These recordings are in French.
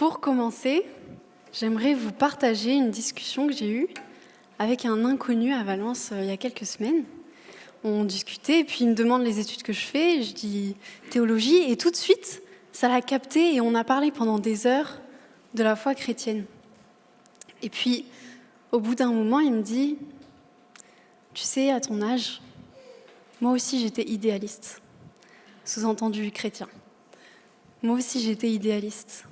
Pour commencer, j'aimerais vous partager une discussion que j'ai eue avec un inconnu à Valence il y a quelques semaines. On discutait et puis il me demande les études que je fais, je dis théologie et tout de suite, ça l'a capté et on a parlé pendant des heures de la foi chrétienne. Et puis, au bout d'un moment, il me dit « Tu sais, à ton âge, moi aussi j'étais idéaliste. » Sous-entendu chrétien. Moi aussi j'étais idéaliste.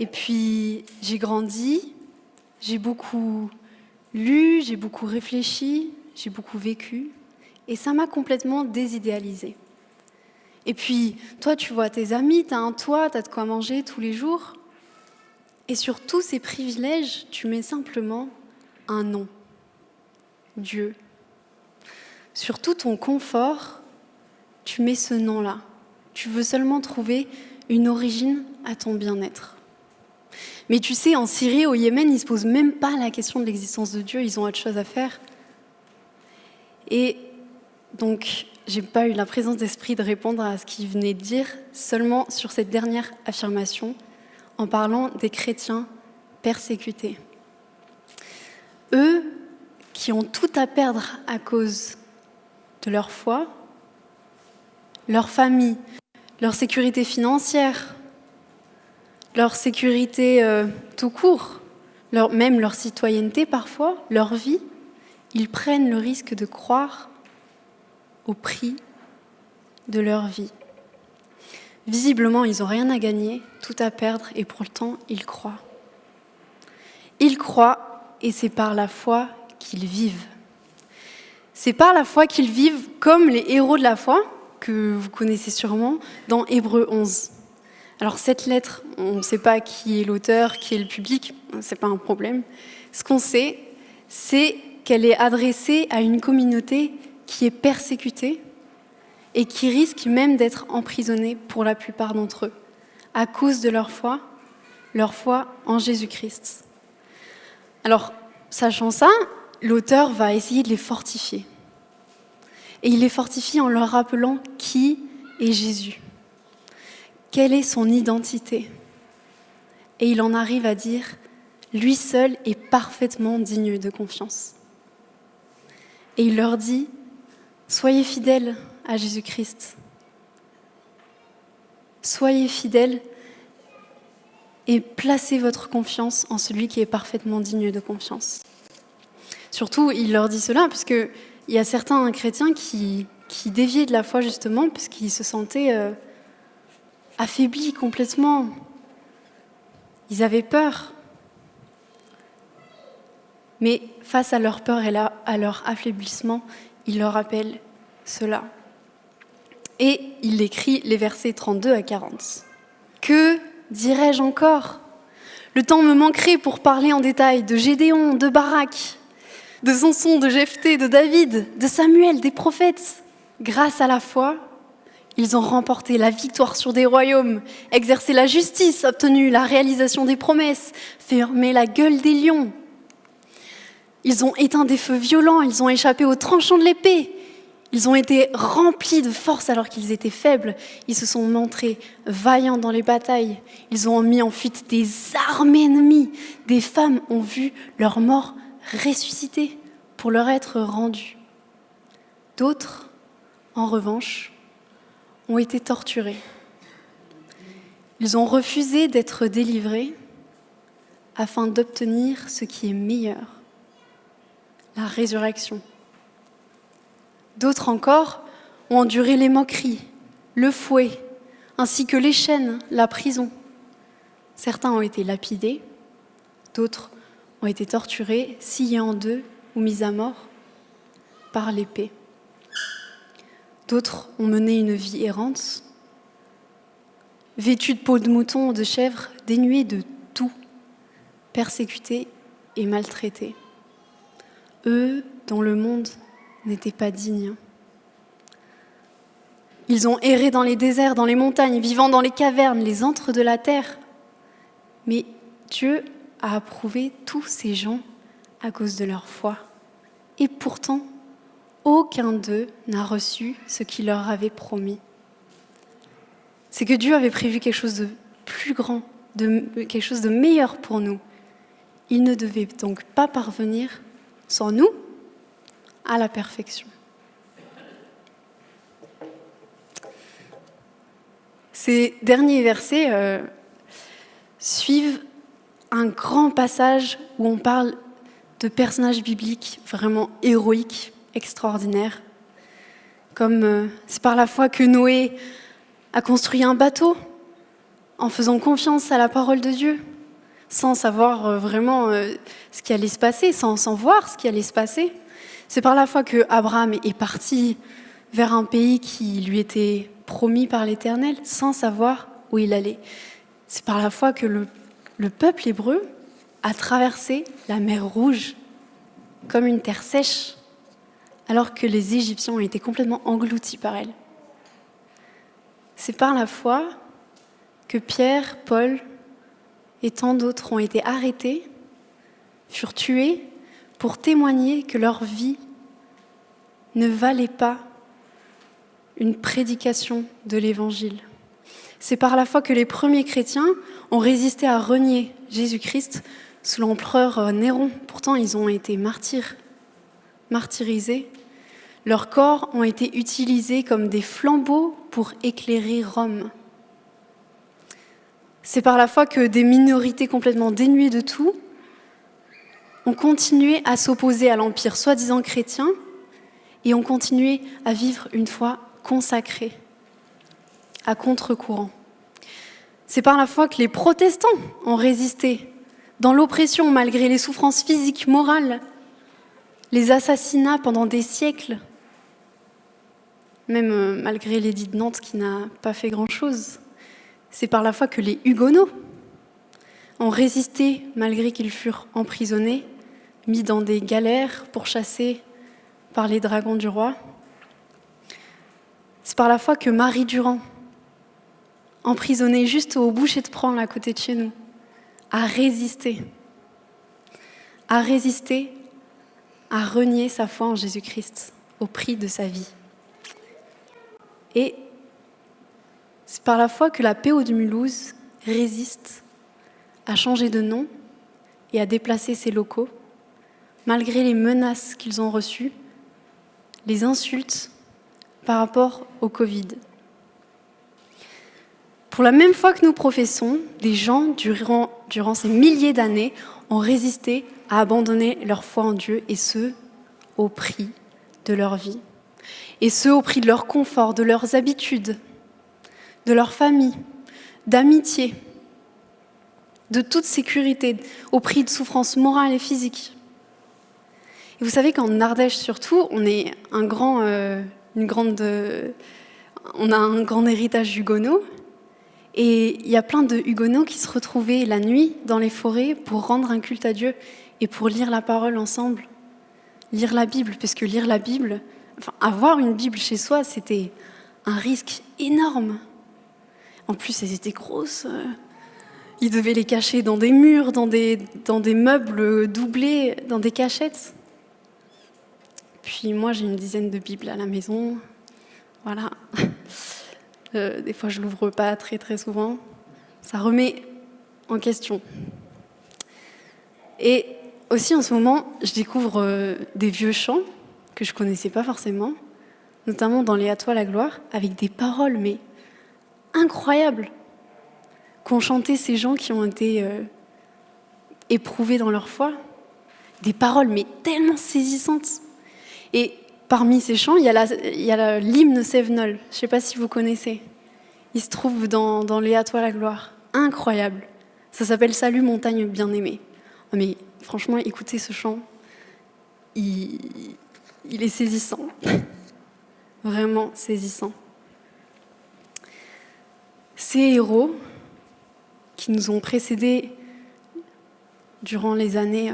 Et puis, j'ai grandi, j'ai beaucoup lu, j'ai beaucoup réfléchi, j'ai beaucoup vécu, et ça m'a complètement désidéalisée. Et puis, toi, tu vois tes amis, t'as un toit, t'as de quoi manger tous les jours, et sur tous ces privilèges, tu mets simplement un nom, Dieu. Sur tout ton confort, tu mets ce nom-là. Tu veux seulement trouver une origine à ton bien-être. Mais tu sais, en Syrie, au Yémen, ils ne se posent même pas la question de l'existence de Dieu, ils ont autre chose à faire. Et donc, je n'ai pas eu la présence d'esprit de répondre à ce qu'il venait de dire, seulement sur cette dernière affirmation, en parlant des chrétiens persécutés. Eux qui ont tout à perdre à cause de leur foi, leur famille, leur sécurité financière, leur sécurité tout court, même leur citoyenneté parfois, leur vie, ils prennent le risque de croire au prix de leur vie. Visiblement, ils n'ont rien à gagner, tout à perdre, et pourtant, ils croient. Ils croient, et c'est par la foi qu'ils vivent. C'est par la foi qu'ils vivent comme les héros de la foi, que vous connaissez sûrement, dans Hébreux 11. Alors cette lettre, on ne sait pas qui est l'auteur, qui est le public, c'est pas un problème. Ce qu'on sait, c'est qu'elle est adressée à une communauté qui est persécutée et qui risque même d'être emprisonnée pour la plupart d'entre eux, à cause de leur foi en Jésus-Christ. Alors, sachant ça, l'auteur va essayer de les fortifier. Et il les fortifie en leur rappelant qui est Jésus. Quelle est son identité ? Et il en arrive à dire « Lui seul est parfaitement digne de confiance ». Et il leur dit « Soyez fidèles à Jésus-Christ. Soyez fidèles et placez votre confiance en celui qui est parfaitement digne de confiance. » Surtout, il leur dit cela parce qu'il y a certains chrétiens qui déviaient de la foi justement parce qu'ils se sentaient affaiblis complètement. Ils avaient peur. Mais face à leur peur et à leur affaiblissement, il leur rappelle cela. Et il écrit les versets 32 à 40. « Que dirais-je encore ? Le temps me manquerait pour parler en détail de Gédéon, de Barak, de Samson, de Jephthé, de David, de Samuel, des prophètes. Grâce à la foi, ils ont remporté la victoire sur des royaumes, exercé la justice, obtenu la réalisation des promesses, fermé la gueule des lions. Ils ont éteint des feux violents, ils ont échappé aux tranchants de l'épée. Ils ont été remplis de force alors qu'ils étaient faibles. Ils se sont montrés vaillants dans les batailles. Ils ont mis en fuite des armées ennemies. Des femmes ont vu leur mort ressusciter pour leur être rendue. D'autres, en revanche, ont été torturés. Ils ont refusé d'être délivrés afin d'obtenir ce qui est meilleur, la résurrection. D'autres encore ont enduré les moqueries, le fouet, ainsi que les chaînes, la prison. Certains ont été lapidés, d'autres ont été torturés, sciés en deux ou mis à mort par l'épée. D'autres ont mené une vie errante, vêtus de peau de mouton ou de chèvre, dénués de tout, persécutés et maltraités. Eux dont le monde n'était pas digne. Ils ont erré dans les déserts, dans les montagnes, vivant dans les cavernes, les antres de la terre. Mais Dieu a approuvé tous ces gens à cause de leur foi. Et pourtant, aucun d'eux n'a reçu ce qu'il leur avait promis. C'est que Dieu avait prévu quelque chose de plus grand, quelque chose de meilleur pour nous. Il ne devait donc pas parvenir, sans nous, à la perfection. Ces derniers versets suivent un grand passage où on parle de personnages bibliques vraiment héroïques, extraordinaires. Comme c'est par la foi que Noé a construit un bateau en faisant confiance à la parole de Dieu, sans savoir vraiment ce qui allait se passer, sans voir ce qui allait se passer. C'est par la foi que Abraham est parti vers un pays qui lui était promis par l'Éternel, sans savoir où il allait. C'est par la foi que le peuple hébreu a traversé la mer Rouge comme une terre sèche, alors que les Égyptiens ont été complètement engloutis par elle. C'est par la foi que Pierre, Paul et tant d'autres ont été arrêtés, furent tués pour témoigner que leur vie ne valait pas une prédication de l'Évangile. C'est par la foi que les premiers chrétiens ont résisté à renier Jésus-Christ sous l'empereur Néron. Pourtant, ils ont été martyrisés. Leurs corps ont été utilisés comme des flambeaux pour éclairer Rome. C'est par la foi que des minorités complètement dénuées de tout ont continué à s'opposer à l'empire soi-disant chrétien et ont continué à vivre une foi consacrée, à contre-courant. C'est par la foi que les protestants ont résisté dans l'oppression malgré les souffrances physiques, morales, les assassinats pendant des siècles, même malgré l'édit de Nantes qui n'a pas fait grand-chose. C'est par la foi que les Huguenots ont résisté malgré qu'ils furent emprisonnés, mis dans des galères pourchassés par les dragons du roi. C'est par la foi que Marie Durand, emprisonnée juste au boucher de Prans, à côté de chez nous, a résisté, à renier sa foi en Jésus-Christ au prix de sa vie. Et c'est par la foi que la PO de Mulhouse résiste à changer de nom et à déplacer ses locaux, malgré les menaces qu'ils ont reçues, les insultes par rapport au Covid. Pour la même foi que nous professons, des gens, durant ces milliers d'années, ont résisté à abandonner leur foi en Dieu, et ce, au prix de leur vie. Et ce, au prix de leur confort, de leurs habitudes, de leur famille, d'amitié, de toute sécurité, au prix de souffrances morales et physiques. Et vous savez qu'en Ardèche surtout, on a un grand héritage huguenot, et il y a plein de huguenots qui se retrouvaient la nuit dans les forêts pour rendre un culte à Dieu et pour lire la parole ensemble, lire la Bible, parce que lire la Bible, avoir une Bible chez soi, c'était un risque énorme. En plus, elles étaient grosses. Ils devaient les cacher dans des murs, dans des meubles doublés, dans des cachettes. Puis moi, j'ai une dizaine de Bibles à la maison. Voilà. Des fois, je l'ouvre pas très très souvent. Ça remet en question. Et aussi, en ce moment, je découvre des vieux chants que je connaissais pas forcément, notamment dans les À toi la gloire, avec des paroles mais incroyables qu'ont chanté ces gens qui ont été éprouvés dans leur foi. Des paroles mais tellement saisissantes. Et parmi ces chants, il y a l'hymne Sévenol. Je ne sais pas si vous connaissez. Il se trouve dans les À toi la gloire. Incroyable. Ça s'appelle Salut montagne bien-aimée. Oh, mais franchement, écoutez ce chant. Il est saisissant. Vraiment saisissant. Ces héros qui nous ont précédés durant les années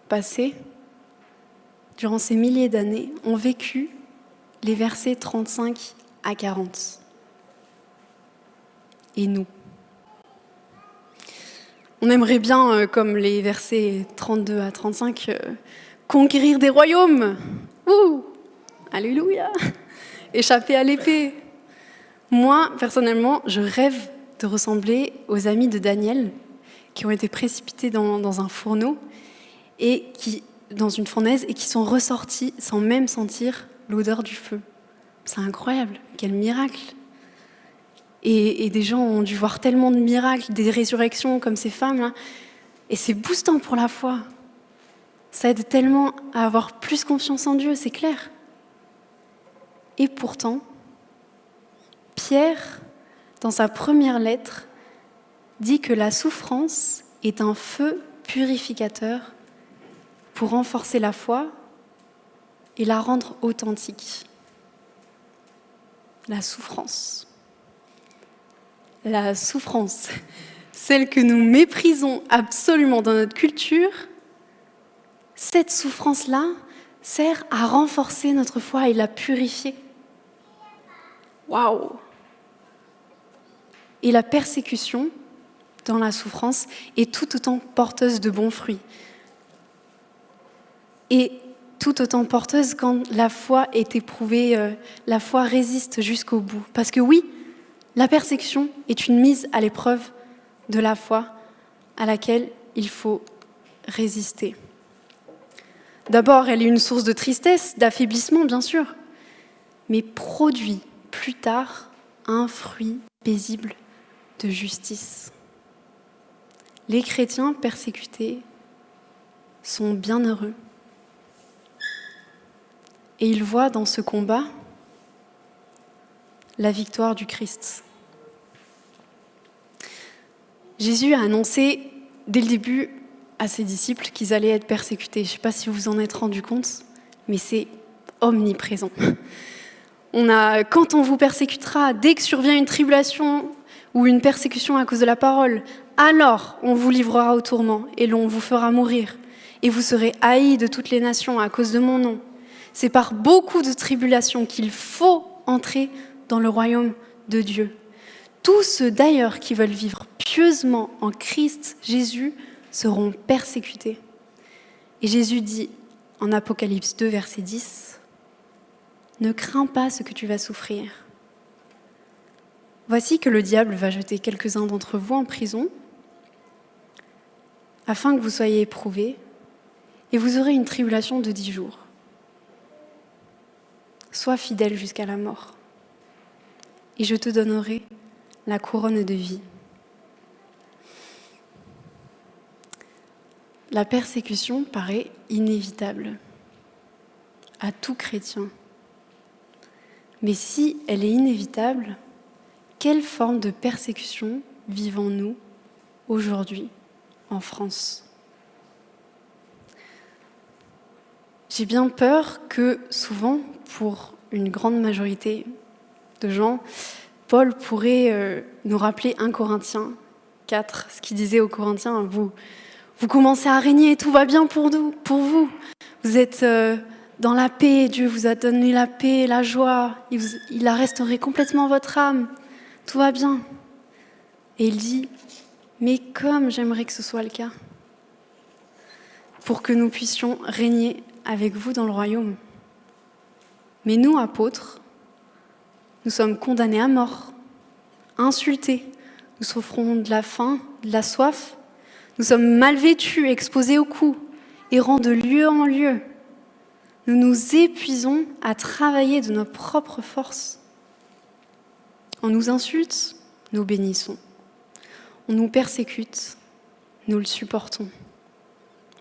passées, durant ces milliers d'années, ont vécu les versets 35 à 40. Et nous? On aimerait bien, comme les versets 32 à 35, conquérir des royaumes. Ouh! Alléluia! Échapper à l'épée. Moi, personnellement, je rêve de ressembler aux amis de Daniel qui ont été précipités dans un fourneau dans une fournaise et qui sont ressortis sans même sentir l'odeur du feu. C'est incroyable, quel miracle! Et des gens ont dû voir tellement de miracles, des résurrections comme ces femmes-là, et c'est boostant pour la foi. Ça aide tellement à avoir plus confiance en Dieu, c'est clair. Et pourtant, Pierre, dans sa première lettre, dit que la souffrance est un feu purificateur pour renforcer la foi et la rendre authentique. La souffrance. La souffrance, celle que nous méprisons absolument dans notre culture, cette souffrance-là sert à renforcer notre foi et la purifier. Waouh! Et la persécution dans la souffrance est tout autant porteuse de bons fruits. Et tout autant porteuse quand la foi est éprouvée, la foi résiste jusqu'au bout. Parce que oui, la persécution est une mise à l'épreuve de la foi à laquelle il faut résister. D'abord, elle est une source de tristesse, d'affaiblissement, bien sûr, mais produit plus tard un fruit paisible de justice. Les chrétiens persécutés sont bienheureux et ils voient dans ce combat la victoire du Christ. Jésus a annoncé dès le début à ses disciples qu'ils allaient être persécutés. Je ne sais pas si vous vous en êtes rendu compte, mais c'est omniprésent. Quand on vous persécutera, dès que survient une tribulation ou une persécution à cause de la parole, alors on vous livrera au tourment et l'on vous fera mourir. Et vous serez haïs de toutes les nations à cause de mon nom. C'est par beaucoup de tribulations qu'il faut entrer dans le royaume de Dieu. Tous ceux d'ailleurs qui veulent vivre pieusement en Christ Jésus seront persécutés. Et Jésus dit en Apocalypse 2, verset 10, « Ne crains pas ce que tu vas souffrir. Voici que le diable va jeter quelques-uns d'entre vous en prison, afin que vous soyez éprouvés, et vous aurez une tribulation de 10 jours. Sois fidèle jusqu'à la mort, et je te donnerai la couronne de vie. » La persécution paraît inévitable à tout chrétien. Mais si elle est inévitable, quelle forme de persécution vivons-nous aujourd'hui en France ? J'ai bien peur que souvent, pour une grande majorité de gens, Paul pourrait nous rappeler 1 Corinthiens 4, ce qu'il disait aux Corinthiens, vous commencez à régner, tout va bien pour vous. Vous êtes dans la paix, Dieu vous a donné la paix, la joie, il a restauré complètement votre âme, tout va bien. Et il dit, mais comme j'aimerais que ce soit le cas, pour que nous puissions régner avec vous dans le royaume. Mais nous, apôtres, nous sommes condamnés à mort, insultés, nous souffrons de la faim, de la soif, nous sommes mal vêtus, exposés aux coups, errant de lieu en lieu. Nous nous épuisons à travailler de nos propres forces. On nous insulte, nous bénissons. On nous persécute, nous le supportons.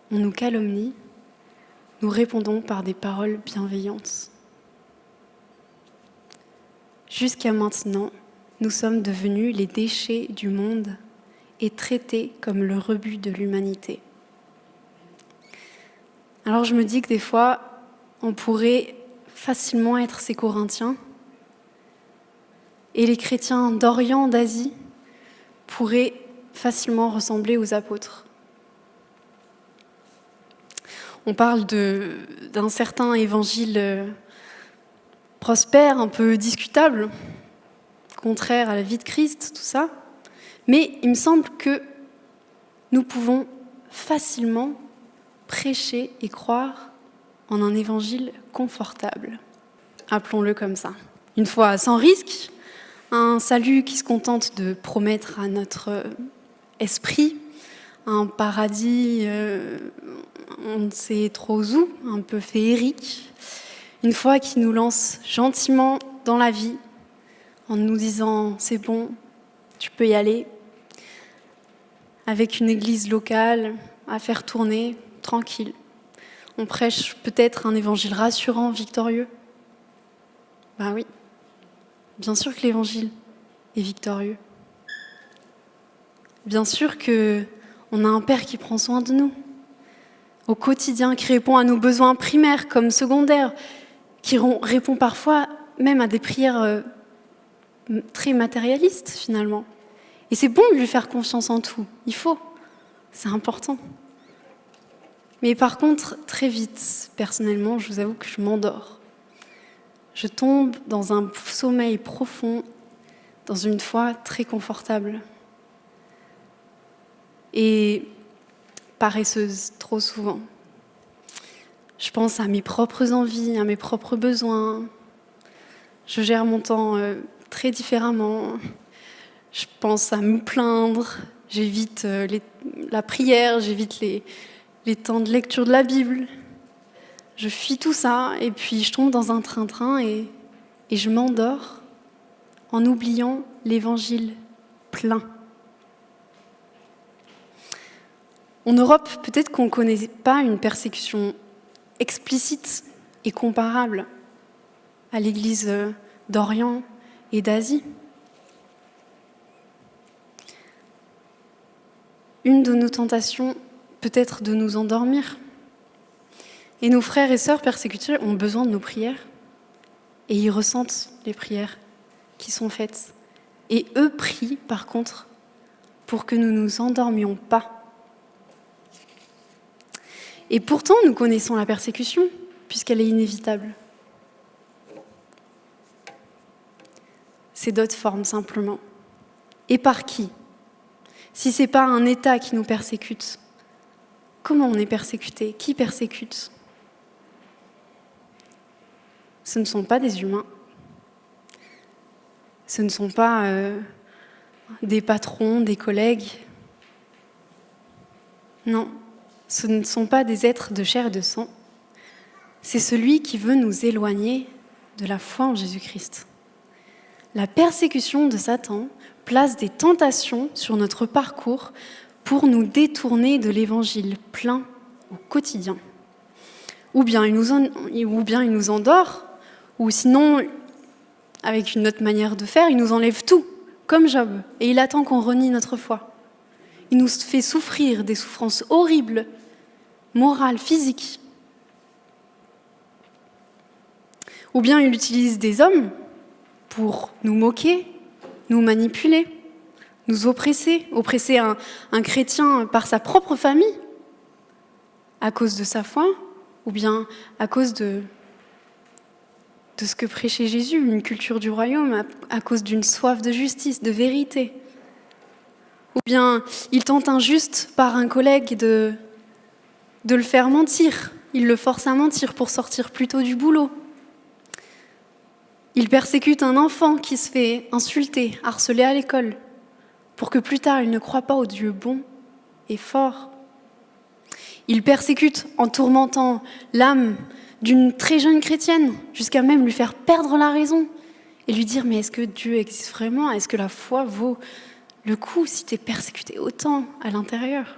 On nous calomnie, nous répondons par des paroles bienveillantes. Jusqu'à maintenant, nous sommes devenus les déchets du monde et traités comme le rebut de l'humanité. Alors je me dis que des fois, on pourrait facilement être ces Corinthiens et les chrétiens d'Orient, d'Asie pourraient facilement ressembler aux apôtres. On parle d'un certain évangile prospère, un peu discutable, contraire à la vie de Christ, tout ça. Mais il me semble que nous pouvons facilement prêcher et croire en un évangile confortable. Appelons-le comme ça. Une fois sans risque, Un salut qui se contente de promettre à notre esprit un paradis, on ne sait trop où, un peu féerique, une foi qui nous lance gentiment dans la vie en nous disant « c'est bon, tu peux y aller », avec une église locale à faire tourner, tranquille. On prêche peut-être un évangile rassurant, victorieux. Ben oui, bien sûr que l'évangile est victorieux. Bien sûr qu'on a un Père qui prend soin de nous, au quotidien, qui répond à nos besoins primaires comme secondaires, qui répond parfois même à des prières très matérialistes finalement. Et c'est bon de lui faire confiance en tout, il faut, c'est important. Mais par contre, très vite, personnellement, je vous avoue que je m'endors. Je tombe dans un sommeil profond, dans une foi très confortable. Et paresseuse, trop souvent. Je pense à mes propres envies, à mes propres besoins. Je gère mon temps très différemment. Je pense à me plaindre. J'évite la prière, j'évite les temps de lecture de la Bible. Je fuis tout ça et puis je tombe dans un train-train et je m'endors en oubliant l'évangile plein. En Europe, peut-être qu'on ne connaît pas une persécution explicite et comparable à l'Église d'Orient et d'Asie. Une de nos tentations peut être de nous endormir. Et nos frères et sœurs persécutés ont besoin de nos prières. Et ils ressentent les prières qui sont faites. Et eux prient, par contre, pour que nous ne nous endormions pas. Et pourtant, nous connaissons la persécution, puisqu'elle est inévitable. C'est d'autres formes, simplement. Et par qui ? Si ce n'est pas un État qui nous persécute, comment on est persécuté ? Qui persécute ? Ce ne sont pas des humains. Ce ne sont pas des patrons, des collègues. Non, ce ne sont pas des êtres de chair et de sang. C'est celui qui veut nous éloigner de la foi en Jésus-Christ. La persécution de Satan place des tentations sur notre parcours pour nous détourner de l'évangile plein au quotidien. Ou bien il nous endort, ou sinon, avec une autre manière de faire, il nous enlève tout, comme Job, et il attend qu'on renie notre foi. Il nous fait souffrir des souffrances horribles, morales, physiques. Ou bien il utilise des hommes pour nous moquer, nous manipuler, nous oppresser un chrétien par sa propre famille, à cause de sa foi, ou bien à cause de ce que prêchait Jésus, une culture du royaume, à cause d'une soif de justice, de vérité. Ou bien il tente injuste par un collègue de le faire mentir, il le force à mentir pour sortir plus tôt du boulot. Il persécute un enfant qui se fait insulter, harceler à l'école, pour que plus tard il ne croie pas au Dieu bon et fort. Il persécute en tourmentant l'âme d'une très jeune chrétienne, jusqu'à même lui faire perdre la raison et lui dire « Mais est-ce que Dieu existe vraiment ? Est-ce que la foi vaut le coup si tu es persécuté autant à l'intérieur ?»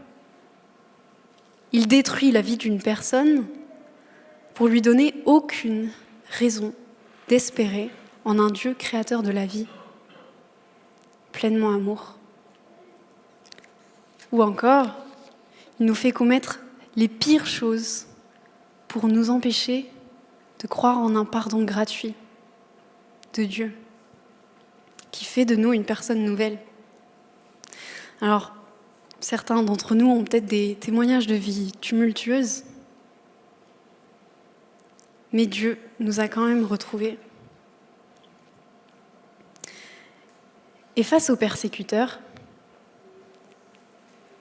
Il détruit la vie d'une personne pour lui donner aucune raison d'espérer en un Dieu créateur de la vie, pleinement amour. Ou encore, il nous fait commettre les pires choses pour nous empêcher de croire en un pardon gratuit de Dieu, qui fait de nous une personne nouvelle. Alors, certains d'entre nous ont peut-être des témoignages de vie tumultueuses, mais Dieu nous a quand même retrouvés. Et face aux persécuteurs,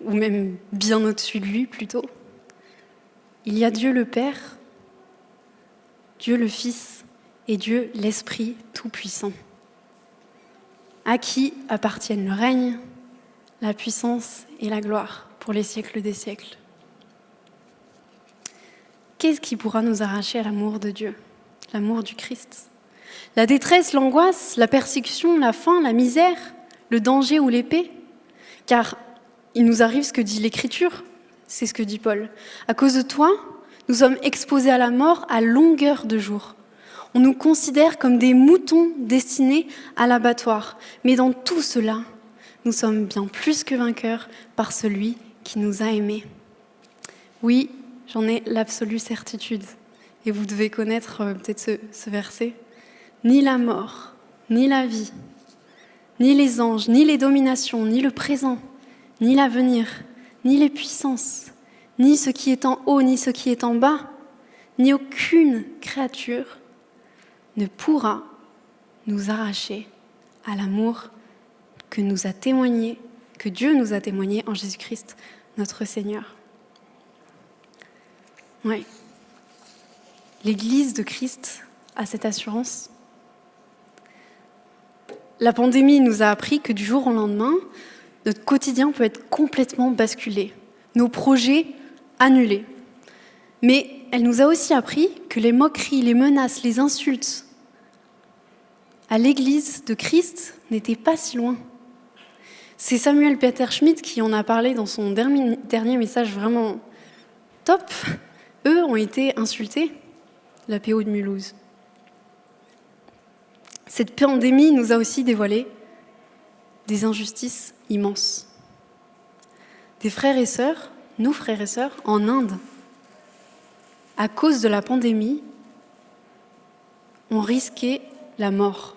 ou même bien au-dessus de lui plutôt, il y a Dieu le Père, Dieu le Fils et Dieu l'Esprit Tout-Puissant. à qui appartiennent le règne, la puissance et la gloire pour les siècles des siècles. Qu'est-ce qui pourra nous arracher à l'amour de Dieu, l'amour du Christ ? La détresse, l'angoisse, la persécution, la faim, la misère, le danger ou l'épée ? Car il nous arrive ce que dit l'Écriture, c'est ce que dit Paul. À cause de toi, nous sommes exposés à la mort à longueur de jour. On nous considère comme des moutons destinés à l'abattoir. Mais dans tout cela, nous sommes bien plus que vainqueurs par celui qui nous a aimés. Oui, j'en ai l'absolue certitude. Et vous devez connaître peut-être ce verset. Ni la mort, ni la vie, ni les anges, ni les dominations, ni le présent, ni l'avenir, ni les puissances, ni ce qui est en haut, ni ce qui est en bas, ni aucune créature ne pourra nous arracher à l'amour que Dieu nous a témoigné en Jésus-Christ, notre Seigneur. Oui. L'Église de Christ a cette assurance. La pandémie nous a appris que du jour au lendemain, notre quotidien peut être complètement basculé, nos projets annulés. Mais elle nous a aussi appris que les moqueries, les menaces, les insultes à l'Église de Christ n'étaient pas si loin. C'est Samuel Peter Schmidt qui en a parlé dans son dernier message vraiment top. Eux ont été insultés, la PO de Mulhouse. Cette pandémie nous a aussi dévoilé des injustices immenses. Des frères et sœurs, nos frères et sœurs, en Inde, à cause de la pandémie, ont risqué la mort,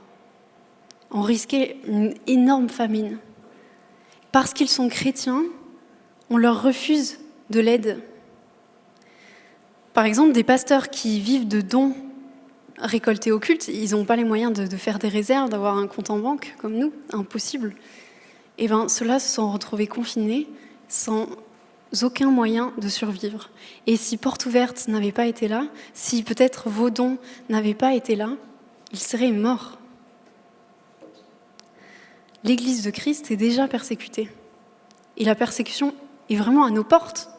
ont risqué une énorme famine. Parce qu'ils sont chrétiens, on leur refuse de l'aide. Par exemple, des pasteurs qui vivent de dons récoltés au culte, ils n'ont pas les moyens de faire des réserves, d'avoir un compte en banque comme nous, impossible. Et bien, ceux-là se sont retrouvés confinés sans aucun moyen de survivre. Et si Porte Ouverte n'avait pas été là, si peut-être vos dons n'avaient pas été là, ils seraient morts. L'Église de Christ est déjà persécutée. Et la persécution est vraiment à nos portes.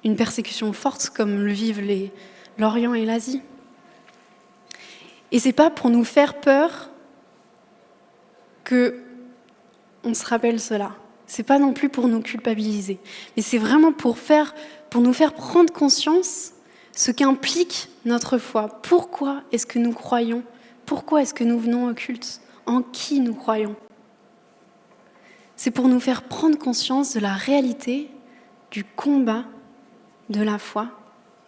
Une persécution forte comme le vivent l'Orient et l'Asie. Et c'est pas pour nous faire peur que on se rappelle cela. C'est pas non plus pour nous culpabiliser. Mais c'est vraiment pour nous faire prendre conscience ce qu'implique notre foi. Pourquoi est-ce que nous croyons ? Pourquoi est-ce que nous venons au culte ? En qui nous croyons ? C'est pour nous faire prendre conscience de la réalité du combat de la foi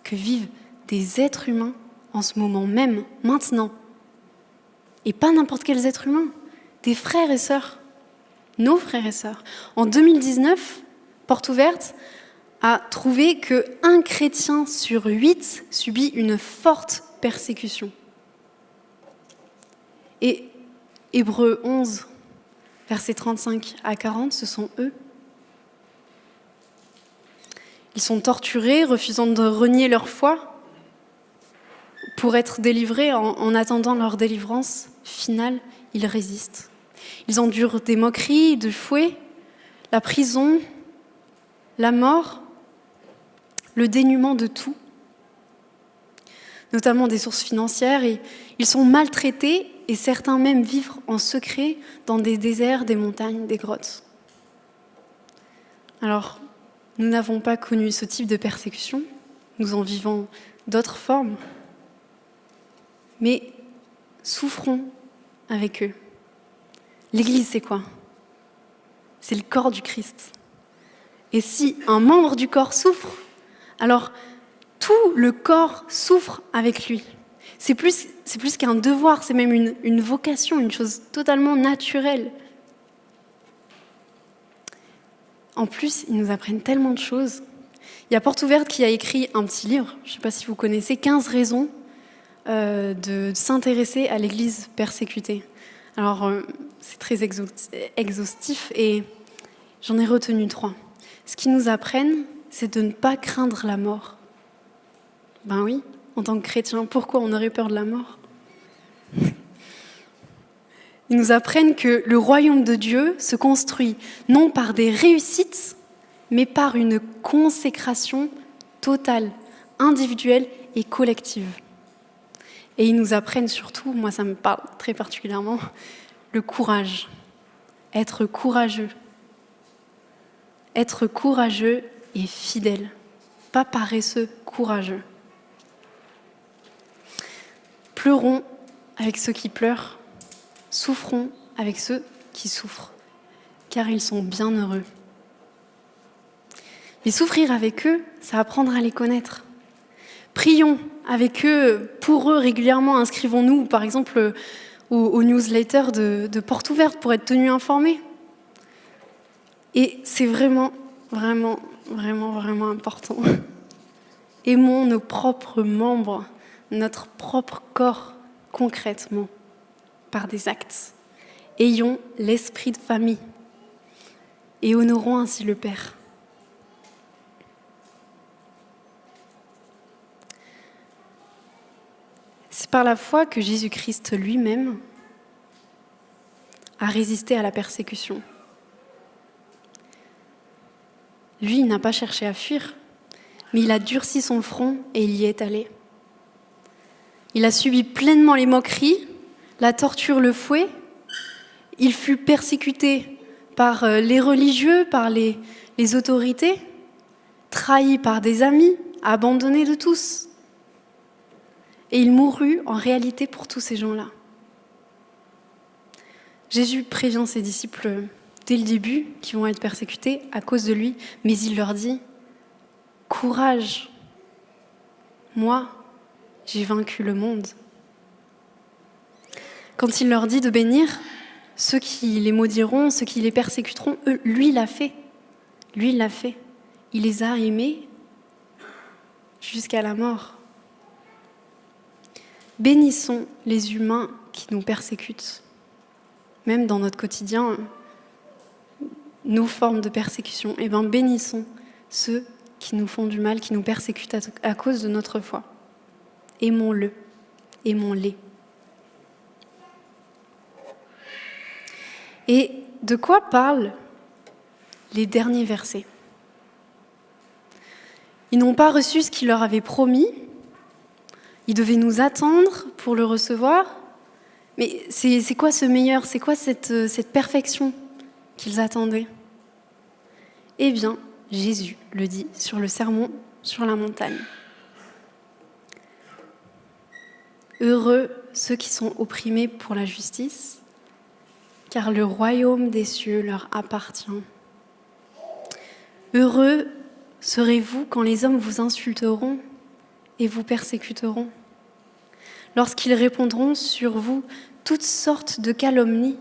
que vivent des êtres humains en ce moment même, maintenant. Et pas n'importe quels êtres humains, des frères et sœurs, nos frères et sœurs. En 2019, Porte Ouverte a trouvé qu'un chrétien sur 8 subit une forte persécution. Et Hébreux 11, versets 35 à 40, ce sont eux. Ils sont torturés, refusant de renier leur foi pour être délivrés. En attendant leur délivrance finale, ils résistent. Ils endurent des moqueries, des fouets, la prison, la mort, le dénuement de tout, notamment des sources financières. Et ils sont maltraités et certains même vivent en secret dans des déserts, des montagnes, des grottes. Alors, nous n'avons pas connu ce type de persécution, nous en vivons d'autres formes, mais souffrons avec eux. L'Église, c'est quoi ? C'est le corps du Christ. Et si un membre du corps souffre, alors tout le corps souffre avec lui. C'est plus qu'un devoir, c'est même une vocation, une chose totalement naturelle. En plus, ils nous apprennent tellement de choses. Il y a Porte Ouverte qui a écrit un petit livre, je ne sais pas si vous connaissez, 15 raisons de s'intéresser à l'Église persécutée. Alors, c'est très exhaustif et j'en ai retenu 3. Ce qu'ils nous apprennent, c'est de ne pas craindre la mort. Ben oui, en tant que chrétien, pourquoi on aurait peur de la mort ? Ils nous apprennent que le royaume de Dieu se construit non par des réussites, mais par une consécration totale, individuelle et collective. Et ils nous apprennent surtout, moi ça me parle très particulièrement, le courage. Être courageux. Être courageux et fidèle. Pas paresseux, courageux. Pleurons avec ceux qui pleurent. Souffrons avec ceux qui souffrent, car ils sont bien heureux. Mais souffrir avec eux, ça apprendre à les connaître. Prions avec eux, pour eux régulièrement. Inscrivons-nous, par exemple, aux newsletters de Porte Ouverte pour être tenus informés. Et c'est vraiment important. Aimons nos propres membres, notre propre corps, concrètement, par des actes. Ayons l'esprit de famille et honorons ainsi le Père. C'est par la foi que Jésus-Christ lui-même a résisté à la persécution. Lui, il n'a pas cherché à fuir, mais il a durci son front et il y est allé. Il a subi pleinement les moqueries, la torture, le fouet. Il fut persécuté par les religieux, par les autorités, trahi par des amis, abandonné de tous. Et il mourut en réalité pour tous ces gens-là. Jésus prévient ses disciples dès le début qui vont être persécutés à cause de lui, mais il leur dit « Courage, moi, j'ai vaincu le monde. » Quand il leur dit de bénir, ceux qui les maudiront, ceux qui les persécuteront, lui l'a fait. Lui l'a fait. Il les a aimés jusqu'à la mort. Bénissons les humains qui nous persécutent. Même dans notre quotidien, nos formes de persécution, bénissons ceux qui nous font du mal, qui nous persécutent à cause de notre foi. Aimons-le, aimons-les. Et de quoi parlent les derniers versets ? Ils n'ont pas reçu ce qu'il leur avait promis. Ils devaient nous attendre pour le recevoir. Mais c'est quoi ce meilleur ? C'est quoi cette perfection qu'ils attendaient ? Eh bien, Jésus le dit sur le sermon sur la montagne. Heureux ceux qui sont opprimés pour la justice, car le royaume des cieux leur appartient. Heureux serez-vous quand les hommes vous insulteront et vous persécuteront, lorsqu'ils répondront sur vous toutes sortes de calomnies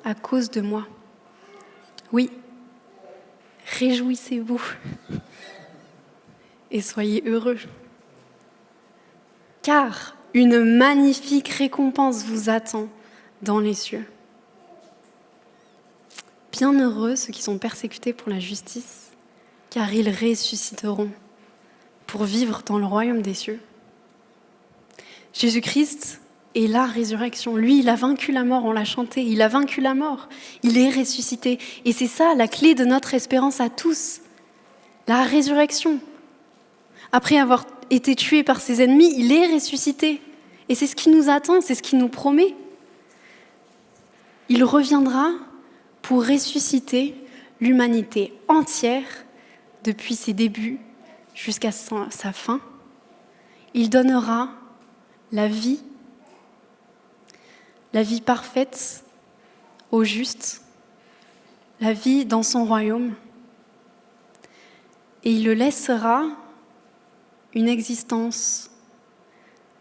à cause de moi. Oui, réjouissez-vous et soyez heureux, car une magnifique récompense vous attend dans les cieux. Bienheureux ceux qui sont persécutés pour la justice, car ils ressusciteront pour vivre dans le royaume des cieux. Jésus-Christ est la résurrection. Lui, il a vaincu la mort, on l'a chanté, il a vaincu la mort, il est ressuscité. Et c'est ça la clé de notre espérance à tous, la résurrection. Après avoir été tué par ses ennemis, il est ressuscité. Et c'est ce qui nous attend, c'est ce qu'il nous promet. Il reviendra pour ressusciter l'humanité entière depuis ses débuts jusqu'à sa fin. Il donnera la vie parfaite aux justes, la vie dans son royaume. Et il le laissera une existence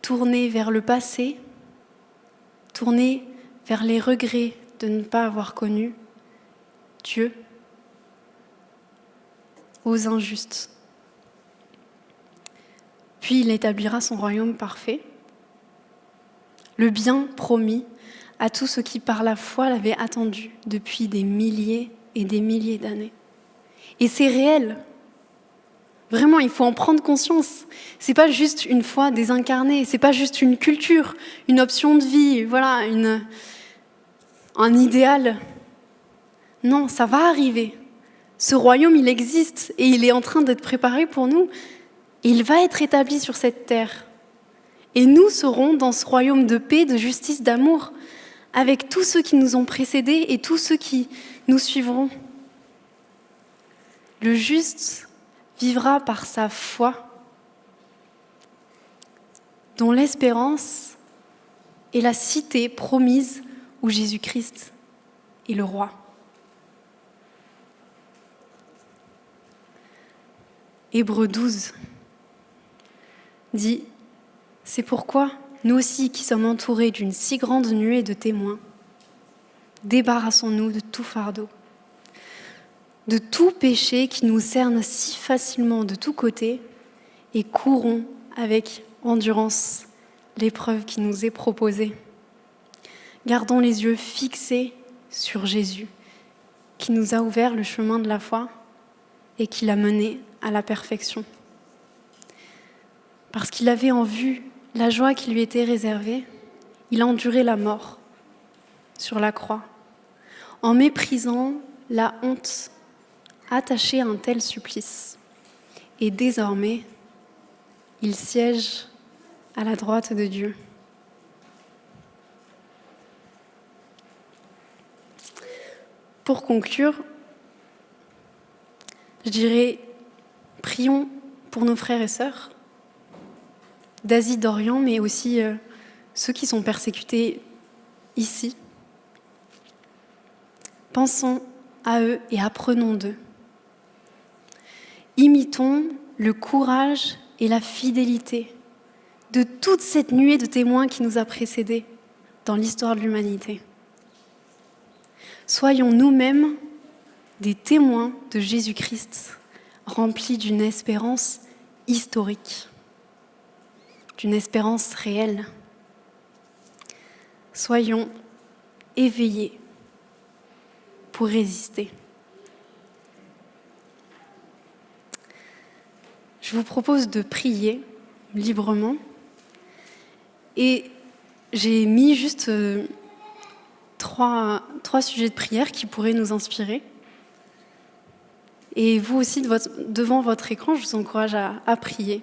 tournée vers le passé, tournée vers les regrets de ne pas avoir connu Dieu, aux injustes. Puis il établira son royaume parfait, le bien promis à tous ceux qui par la foi l'avaient attendu depuis des milliers et des milliers d'années. Et c'est réel. Vraiment, il faut en prendre conscience. C'est pas juste une foi désincarnée, c'est pas juste une culture, une option de vie, voilà, un idéal. Non, ça va arriver. Ce royaume, il existe et il est en train d'être préparé pour nous. Et il va être établi sur cette terre. Et nous serons dans ce royaume de paix, de justice, d'amour, avec tous ceux qui nous ont précédés et tous ceux qui nous suivront. Le juste vivra par sa foi, dont l'espérance est la cité promise où Jésus-Christ est le roi. Hébreux 12 dit « C'est pourquoi nous aussi qui sommes entourés d'une si grande nuée de témoins, débarrassons-nous de tout fardeau, de tout péché qui nous cerne si facilement de tous côtés et courons avec endurance l'épreuve qui nous est proposée. Gardons les yeux fixés sur Jésus, qui nous a ouvert le chemin de la foi et qui l'a mené à la perfection. Parce qu'il avait en vue la joie qui lui était réservée, il a enduré la mort sur la croix, en méprisant la honte attachée à un tel supplice. Et désormais, il siège à la droite de Dieu. Pour conclure, je dirais, prions pour nos frères et sœurs d'Asie, d'Orient, mais aussi ceux qui sont persécutés ici. Pensons à eux et apprenons d'eux. Imitons le courage et la fidélité de toute cette nuée de témoins qui nous a précédés dans l'histoire de l'humanité. Soyons nous-mêmes des témoins de Jésus-Christ, remplis d'une espérance historique, d'une espérance réelle. Soyons éveillés pour résister. Je vous propose de prier librement et j'ai mis juste trois sujets de prière qui pourraient nous inspirer. Et vous aussi, devant votre écran, je vous encourage à prier.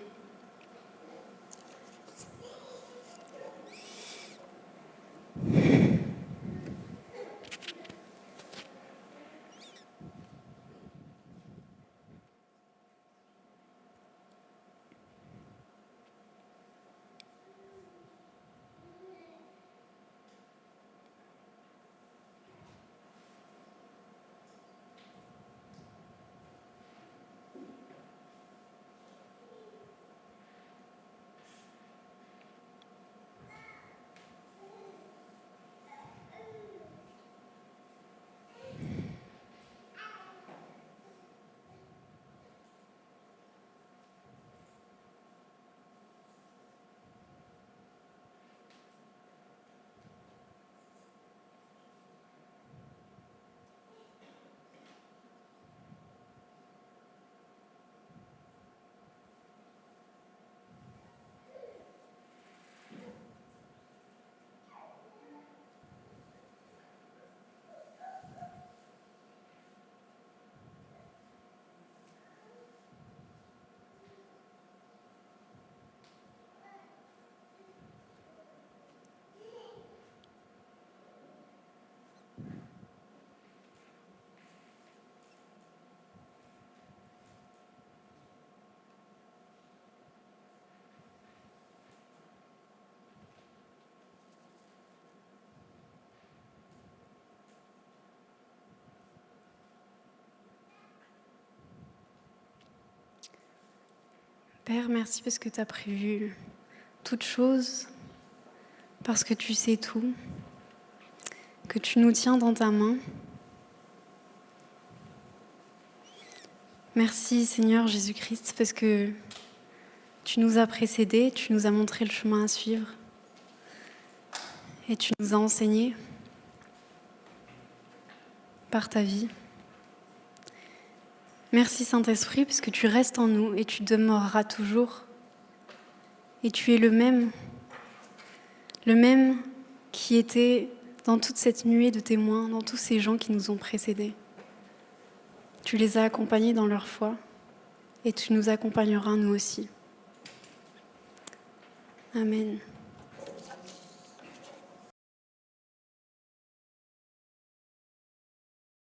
Père, merci parce que tu as prévu toutes choses, parce que tu sais tout, que tu nous tiens dans ta main. Merci Seigneur Jésus-Christ parce que tu nous as précédés, tu nous as montré le chemin à suivre et tu nous as enseigné par ta vie. Merci Saint-Esprit parce que tu restes en nous et tu demeureras toujours. Et tu es le même qui était dans toute cette nuée de témoins, dans tous ces gens qui nous ont précédés. Tu les as accompagnés dans leur foi et tu nous accompagneras nous aussi. Amen.